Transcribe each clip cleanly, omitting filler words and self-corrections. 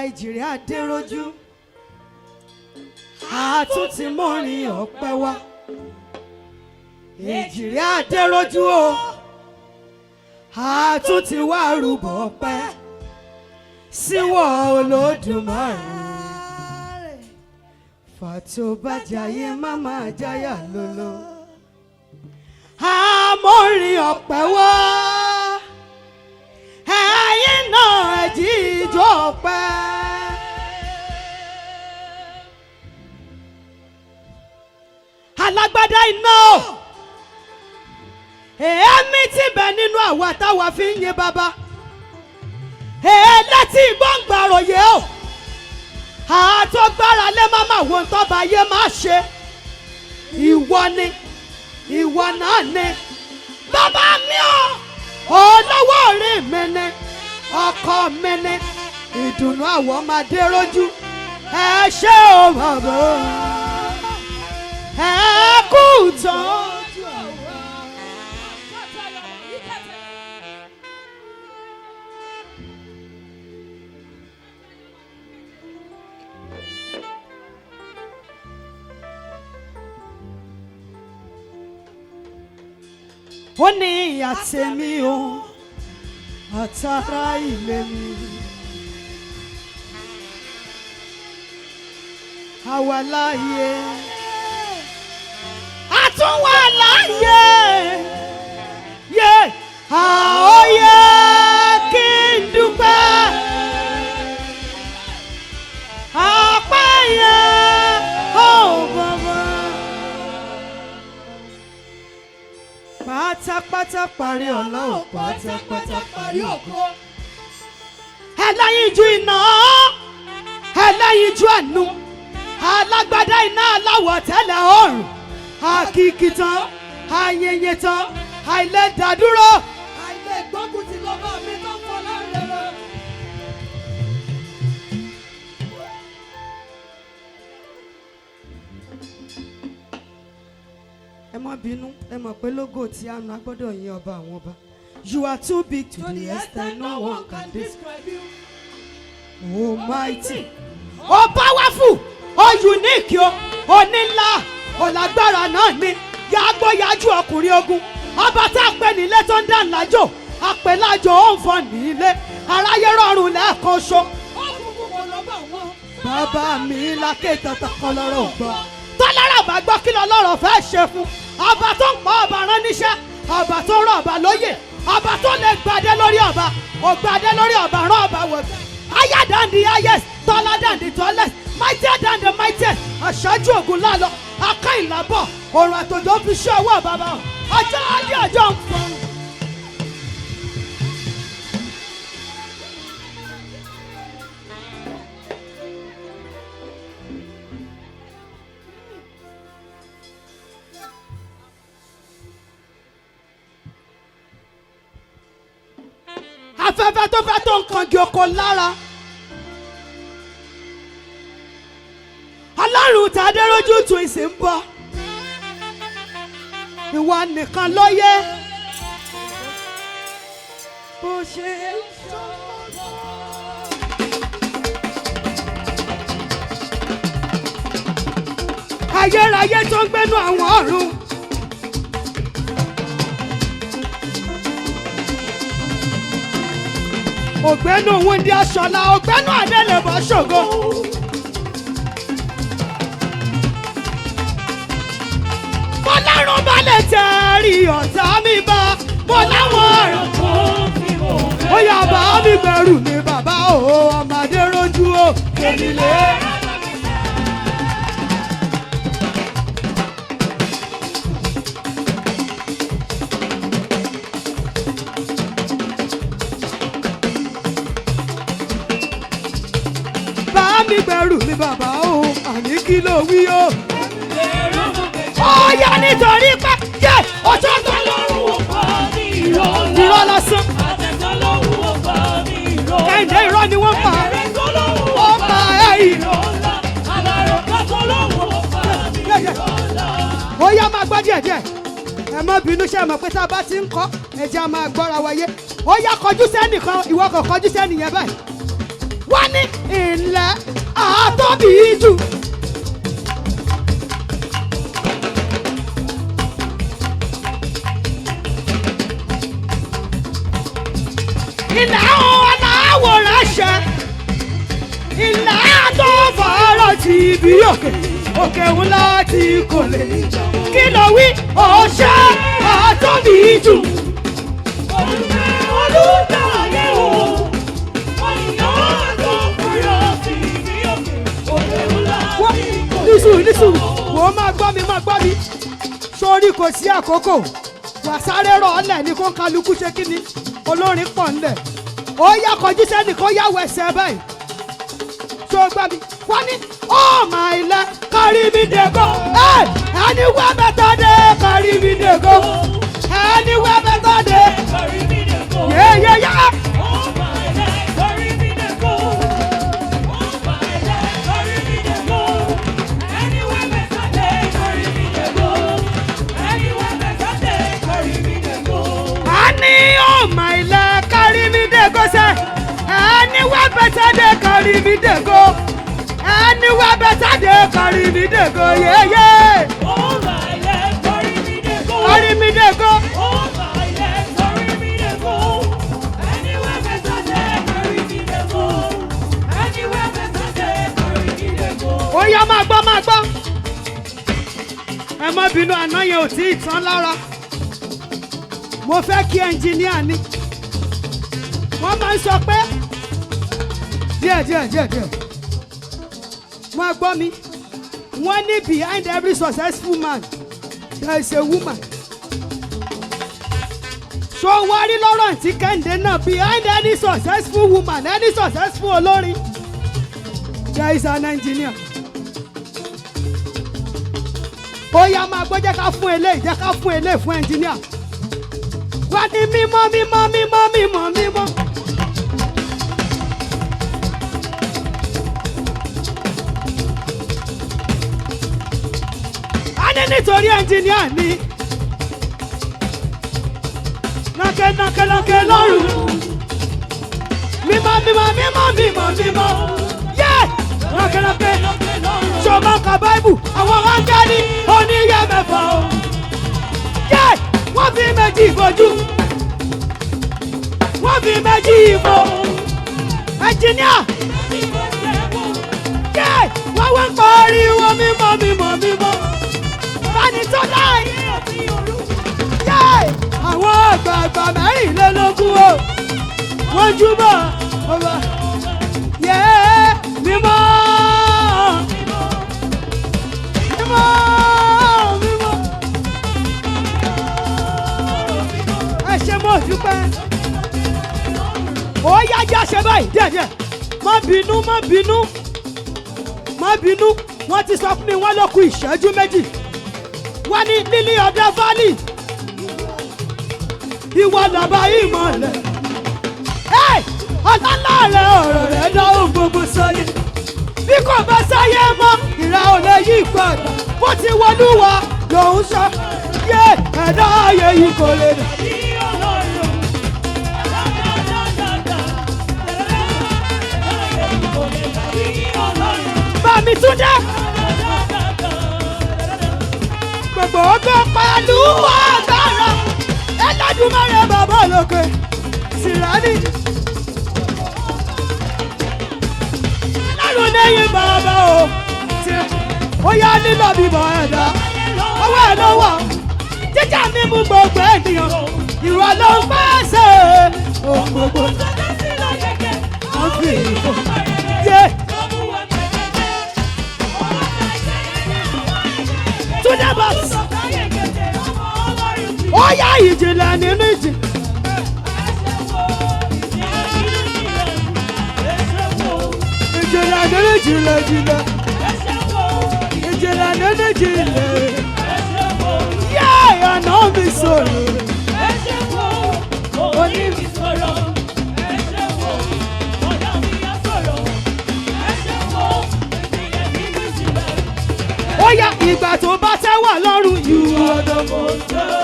Ìjìrì Adéròjú àtúntì mọ́rin ọ̀pẹ wá. Ìjìrì Adéròjú o àtúntì wá rúbọ ọpẹ́ síwọ Olódùmarè. Fàtóbàjáyé máma jáyà lóló. Àmọ́rin ọ̀pẹ wá. Ẹ̀yin náà ẹ jíjó ọpẹ́. Alágbádá iná o. Èémí tí bẹ nínú àwa táwa fi ń yin bàbá. Létí gbọ̀ngbàròyé o. Àtọ́gbára lé máma wo ntọ́ba yé má ṣe. Ìwọ ni, ìwọ náà ni. Bàbá mi o. Olówó orí mi ni, ọkọ mi ni, ìdùnnú àwọn ọmọ Adéròjú. Ẹ ṣé o bàbá, ẹ kú ìtọ́jú àwa. Ó ní ìyá tèmi o àtàrà ilé mi, àwa láàyè àtúnwà láàyè yé àóyè kí n dúpẹ́ ọpẹ́ yẹn ó bàbá. Pátápátá parí ọlọ́run, pátápátá parí ògo. Ẹlẹ́yinjú iná, ẹlẹ́yinjú àánú, alágbádá iná aláwọ̀ tẹ́lẹ̀ ọ̀run, àkìkìtàn, àyìnyìntàn, àìlèdádúró, àìlègbógun ti lọ́ba mi tó ń fọ́ lọ́rẹ̀ rẹ̀. Ẹ má bínú, ẹ mọ̀ pé lógo tí a nu agbọ́dọ̀ yin ọba àwọn ọba. You are too big to the extent no one can describe you. Almighty, oh powerful, oh unique, oh nílá, oh lágbára náà ni. Yàgbọ́ yájú ọkùnrin ogun. Ọba tá a pè nílé tó ń dá ńlájò. Àpèlájò ó ń fọ nílé. Aráyé rọrùn lẹ́ẹ̀kan ṣo. Bàbá mi lákè tata kan lọ́rọ̀ gbọ́. Tọ́lọ́rọ̀ bá gbọ́ kí lọ́lọ́rọ̀ fẹ́ ṣe fún. Ọba tó ń pa ọba rán níṣẹ́. Ọba tó rán ọba lóyè. Ọba tó lè gbadé lórí ọba. Ó gbadé lórí ọba rán ọba wọ̀. Higher than the highest, taller than the tallest, mightier than the mightiest. Aṣáájú ògùn lálọ, aká ìlàbọ̀, òrùn àtòjò fi ṣe ọwọ́ bàbá. Ọjọ́ adé ọjọ́ ń fọ́n. Afẹ́fẹ́ tó fẹ́ tó nǹkan gé oko lára. Ọlọ́run tí Adéròjú tún ìsìn ń bọ̀. Ìwọ nìkan ló yẹ. Bó ṣe ń ṣọwọ́. Ayérayé tó ń gbénú àwọn ọ̀run. Ògbénú Wúndí Aṣọlá, ògbénú Adélébọ̀ ṣògo. Mo lárùn balẹ̀ tẹ̀rí ọ̀tá mi bá. Mo láwọn ọ̀rọ̀ tó fi mọ̀ bẹ́ẹ̀. Ó yá bá mi gbẹ̀rù mi bàbá o, ọmọ Adéròjú o, ènìlé. Mi gbẹ̀rù mi bàbá o, àní kí ló wí o. Ó yá nítorí pé yé ọjọ́ tó lọ́rùn ó pa ní irọ́. Irọ́ lásán. Àtẹ̀tọ́ lọ́rùn ó pa ní irọ́. Kẹ́hìndé irọ́ ni wọ́n pa. Ẹ̀rẹ́tọ́ lọ́rùn ó pa irọ́ ńlá. Àlàrọ̀ká tó lọ́rùn ó pa ní irọ́ ńlá. Ó yá máa gbọ́ díẹ̀díẹ̀. Ẹ má bínú ṣe mọ̀ pé tá a bá ti ń kọ́ ẹ̀jẹ̀ a máa gbọ́ra wáyé. Ó yá kọjú sẹ́nìkan, ìwọ kò kọjú sẹ́nìyẹn báyìí. wọ́n ní ilẹ̀ àtọ́bí jù. ilẹ̀ aláwòrán ṣẹ ilẹ̀ àtọ́fọ̀ọ́rọ̀ ti ibi òkè òkè ńlá tí kò lè kí ló wí ọ̀ṣẹ́ àtọ́bí jù. olùdarí o ọ̀yàn àtọ́fọ̀ọ́rọ̀ ti ibi òkè òkè ńlá tí kò lè. nísù wò ó máa gbọ́ mi sórí kò sí àkókò wà sáré rọ̀ ọ́lẹ̀ ní kó kálukú ṣe kí ni olórin pọ̀ ńlẹ̀ ó yá kọjú sẹ́ni kó yá wẹ̀sẹ̀ báyìí tó gbá mi wọ́n ní oh my life carry me dey go anywhere better dey carry me dey go anywhere better dey carry me dey go yeah. Oh my life carry me dey go oh my life carry me dey go anywhere better dey carry me dey go anywhere better dey carry me dey go. Ani oh my life carry me dey go say anywhere better dey carry me dey go. Anywhere better dey carry me dey go, yeah. Oh my leg, carry me dey go. Carry me dey go. Oh my leg, carry me dey go. Anywhere better dey carry me dey go. Anywhere better dey carry me dey go. Ó yá máa gbọ́. Ẹ má bínú àná yẹn ò tí ì tán lára. Mo fẹ́ kí ẹnjìníà ni. Wọ́n máa ń sọ pé díẹ̀. Wọ́n gbọ́ mi wọ́n ní behind every successful man there is a woman. So wọ́n rí lọ́rọ̀ tí Kẹ́hìndé náà behind any successful woman any successful olórin there is an engineer. Ó yá máa gbọ́ jẹ́ ká fún eléyìí fún engineer. Wọ́n ní mímọ́. Nítorí ẹnjìníà ni nàkẹ́ lọ́rùn mímọ́ yé nàkẹ́ ṣọmọ ka báìbù àwọn áńgẹ́lì oníyẹ mẹ́fà o yé wọ́n fi méjì ìbojú wọ́n fi méjì ìbò ẹnjìníà yé wọ́n wá ń pariwo mímọ́. Bani tó láì yé àwọn àgbààgbà mẹ́rìnlélógún o wọ́n júbọ̀ ọba yé mímọ́. Ẹ ṣe mo dúpẹ́ ó yá já ṣe báyìí díẹ̀ má bínú wọ́n ti sọ fún mi wọ́n ló kù ìṣẹ́jú méjì. Wọ́n ní lílí ọ̀dẹ fálì ìwọ lọ́ba ìmọ̀lẹ̀ ọ̀tánlá rẹ̀ ọ̀rọ̀ rẹ̀ dáhùn gbogbo sọ́yé bí kò bá sáyé mọ́ ìrà ò lè yí padà bó ti wọlúwa lòún sọ yé ẹ̀dá ayé yìí kò lè dà. Bàmí Túndé. Gbogbo ọgbọ́n pẹ̀lú agbára Ẹlẹ́dùmarè bàbá lókè Sìránì. Ọlọ́run lẹ́yìn bàbá o ó yá nílò bíbọ̀ ẹ̀dá ọwọ́ ẹ̀ ló wà jíjà mímú gbogbo ènìyàn ìwọ ló ń pèsè ohun gbogbo wọ́n fi ìfọ̀ yé. Túndé bọ́s. Ó yá ìjìnlẹ̀ nínú ìjì. Ìjìnlẹ̀ nínú ìjìnlẹ̀. Ìjìnlẹ̀ nínú ìjìnlẹ̀. Yé àná mi sọ̀rọ̀. Oní mi sọ̀rọ̀. Ó yá ìgbà tó bá tẹ́ wà lọ́rùn you are the most high.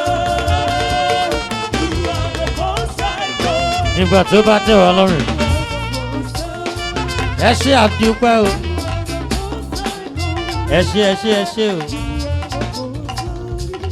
Ìgbà tó bá tẹ́ wà lọ́rùn. ẹ ṣé àdúpẹ́ o ẹ ṣé o.